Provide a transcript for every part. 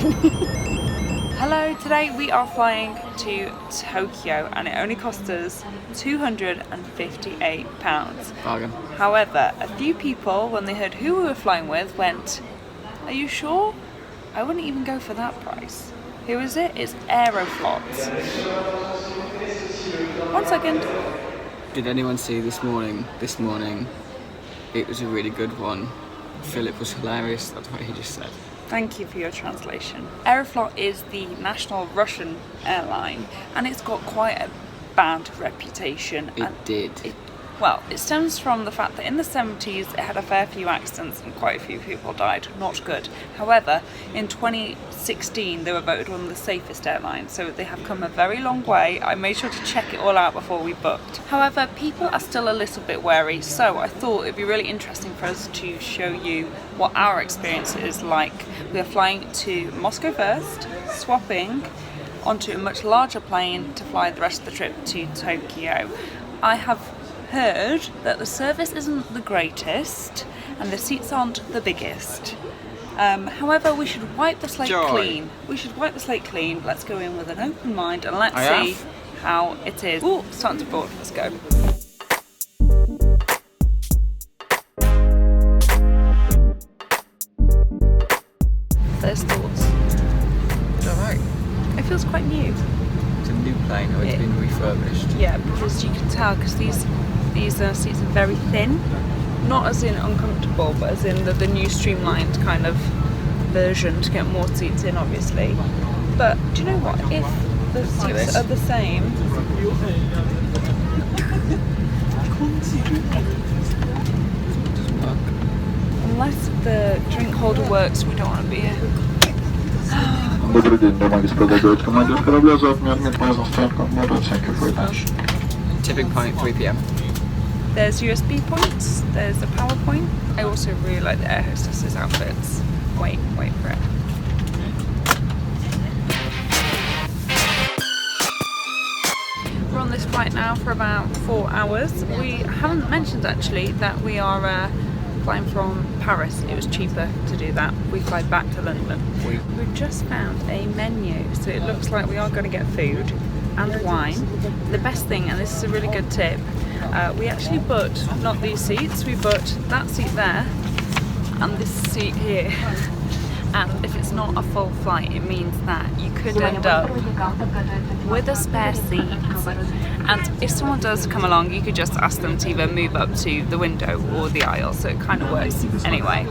Hello, today we are flying to Tokyo and it only cost us £258. Bargain. However, a few people, when they heard who we were flying with, went, "Are you sure? I wouldn't even go for that price." Who is it? It's Aeroflot. 1 second. Did anyone see this morning? It was a really good one. Philip was hilarious, that's what he just said. Thank you for your translation. Aeroflot is the national Russian airline and it's got quite a bad reputation. It stems from the fact that in the 70s it had a fair few accidents and quite a few people died. Not good. However, in 2016 they were voted one of the safest airlines, so they have come a very long way. I made sure to check it all out before we booked. However, people are still a little bit wary, so I thought it'd be really interesting for us to show you what our experience is like. We are flying to Moscow first, swapping onto a much larger plane to fly the rest of the trip to Tokyo. I have heard that the service isn't the greatest and the seats aren't the biggest. However, we should wipe the slate clean. Let's go in with an open mind and let's see how it is. Ooh, starting to board. Let's go. First thoughts. It's alright. It feels quite new. It's a new plane, or it's been refurbished. Yeah, because you can tell, because these seats are very thin. Not as in uncomfortable, but as in the new streamlined kind of version to get more seats in, obviously. But do you know what? If the seats are the same, unless the drink holder works, we don't want to be here. Добрый день, бумаги складывает командир корабля за отменным поездом стоянка onboard. Thank you for your attention. Tipping point, 3 p.m. There's USB points, there's a power point. I also really like the air hostesses' outfits. Wait for it. We're on this flight now for about 4 hours. We haven't mentioned actually that we are flying from Paris. It was cheaper to do that. We fly back to London. We've just found a menu, so it looks like we are going to get food and wine. The best thing, and this is a really good tip, we actually booked not these seats, we booked that seat there and this seat here. And if it's not a full flight, it means that you could end up with a spare seat. And if someone does come along, you could just ask them to either move up to the window or the aisle, so it kind of works anyway.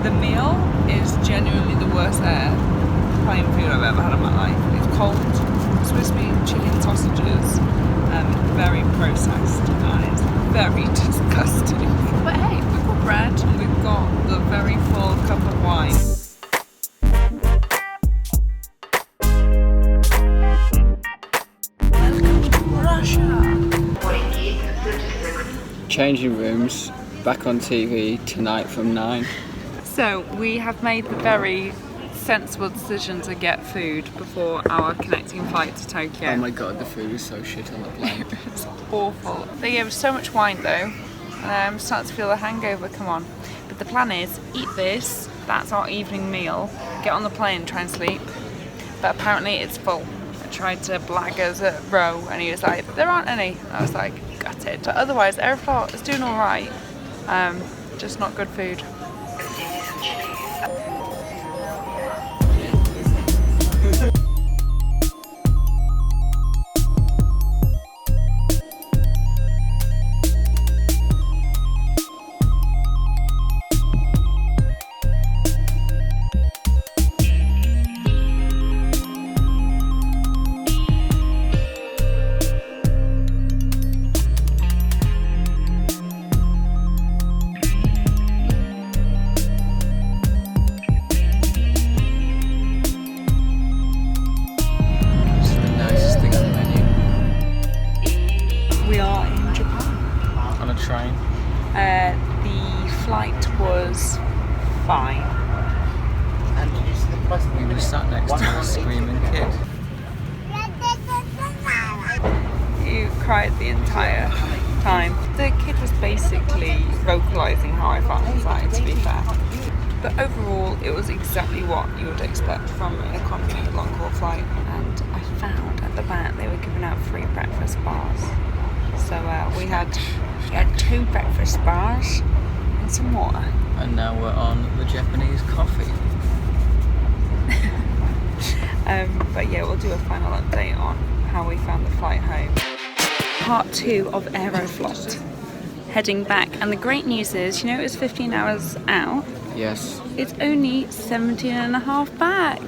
The meal is genuinely the worst airplane food I've ever had in my life. It's cold, Swiss meat, chicken, sausages, very processed, and it's very disgusting. But hey, we've got bread and we've got the very full cup of wine. Welcome to Russia! Changing rooms, back on TV tonight from 9. So we have made the very sensible decision to get food before our connecting flight to Tokyo. Oh my god, the food is so shit on the plane. It's awful. They gave us so much wine though, and I'm starting to feel a hangover come on. But the plan is, eat this, that's our evening meal, get on the plane and try and sleep. But apparently it's full. I tried to blag us at row and he was like, there aren't any. I was like, gutted. But otherwise, Aeroflot is doing alright, just not good food. train? The flight was fine. And did you see the price? We were sat next to a screaming kid. You cried the entire time. The kid was basically vocalising how I felt inside, to be fair. But overall, it was exactly what you would expect from an economy long-haul flight. And I found at the back they were giving out free breakfast bars. So we had 2 breakfast bars and some water. And now we're on the Japanese coffee. But yeah, we'll do a final update on how we found the flight home. Part 2 of Aeroflot. Heading back, and the great news is, you know, it was 15 hours out. Yes. It's only 17 and a half back.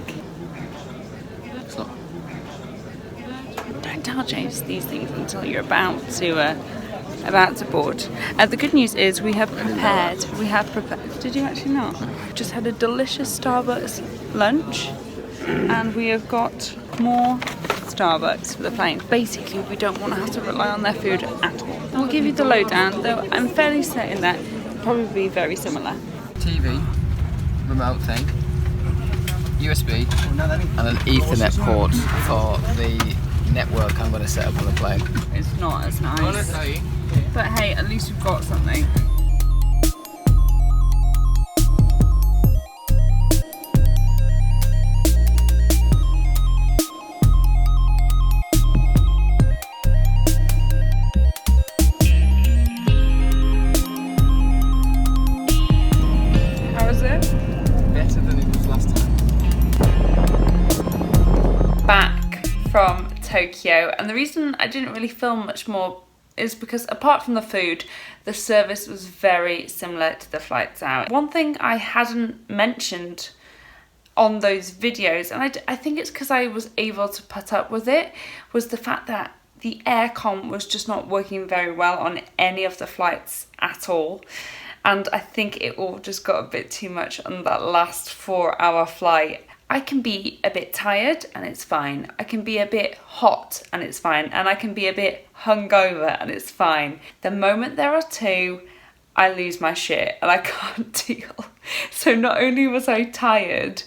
It's not. Don't tell James these things until you're about to board. The good news is we have prepared. Did you actually not? Just had a delicious Starbucks lunch, and we have got more Starbucks for the plane. Basically, we don't want to have to rely on their food at all. And we'll give you the lowdown, though I'm fairly certain that it'll probably be very similar. TV, remote thing, USB, and an Ethernet port for the network I'm going to set up on the plane. It's not as nice. But hey, at least we've got something. How is it? Better than it was last time. Back from Tokyo, and the reason I didn't really film much more is because apart from the food, the service was very similar to the flights out. One thing I hadn't mentioned on those videos, and I think it's because I was able to put up with it, was the fact that the aircon was just not working very well on any of the flights at all. And I think it all just got a bit too much on that last 4-hour flight. I can be a bit tired and it's fine. I can be a bit hot and it's fine. And I can be a bit hungover and it's fine. The moment there are 2, I lose my shit and I can't deal. So not only was I tired,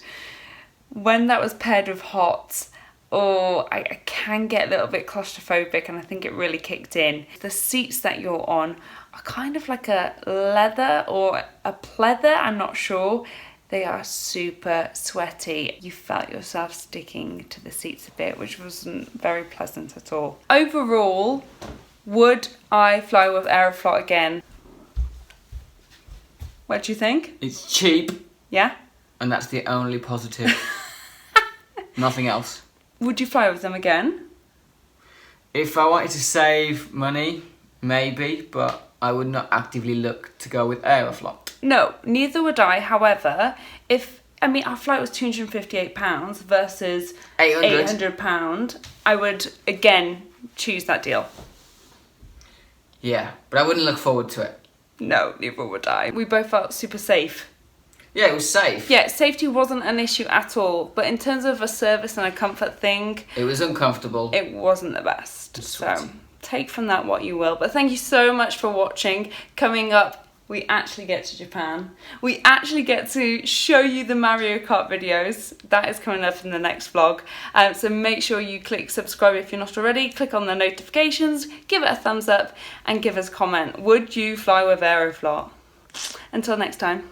when that was paired with hot, I can get a little bit claustrophobic, and I think it really kicked in. The seats that you're on are kind of like a leather or a pleather, I'm not sure. They are super sweaty. You felt yourself sticking to the seats a bit, which wasn't very pleasant at all. Overall, would I fly with Aeroflot again? What do you think? It's cheap. Yeah? And that's the only positive. Nothing else. Would you fly with them again? If I wanted to save money, maybe, but I would not actively look to go with Aeroflot. No, neither would I. However, our flight was £258 versus £800, I would again choose that deal. Yeah, but I wouldn't look forward to it. No, neither would I. We both felt super safe. Yeah, it was safe. Yeah, safety wasn't an issue at all, but in terms of a service and a comfort thing, it was uncomfortable. It wasn't the best. So take from that what you will. But thank you so much for watching. Coming up, we actually get to Japan. We actually get to show you the Mario Kart videos. That is coming up in the next vlog. So make sure you click subscribe if you're not already. Click on the notifications, give it a thumbs up, and give us a comment. Would you fly with Aeroflot? Until next time.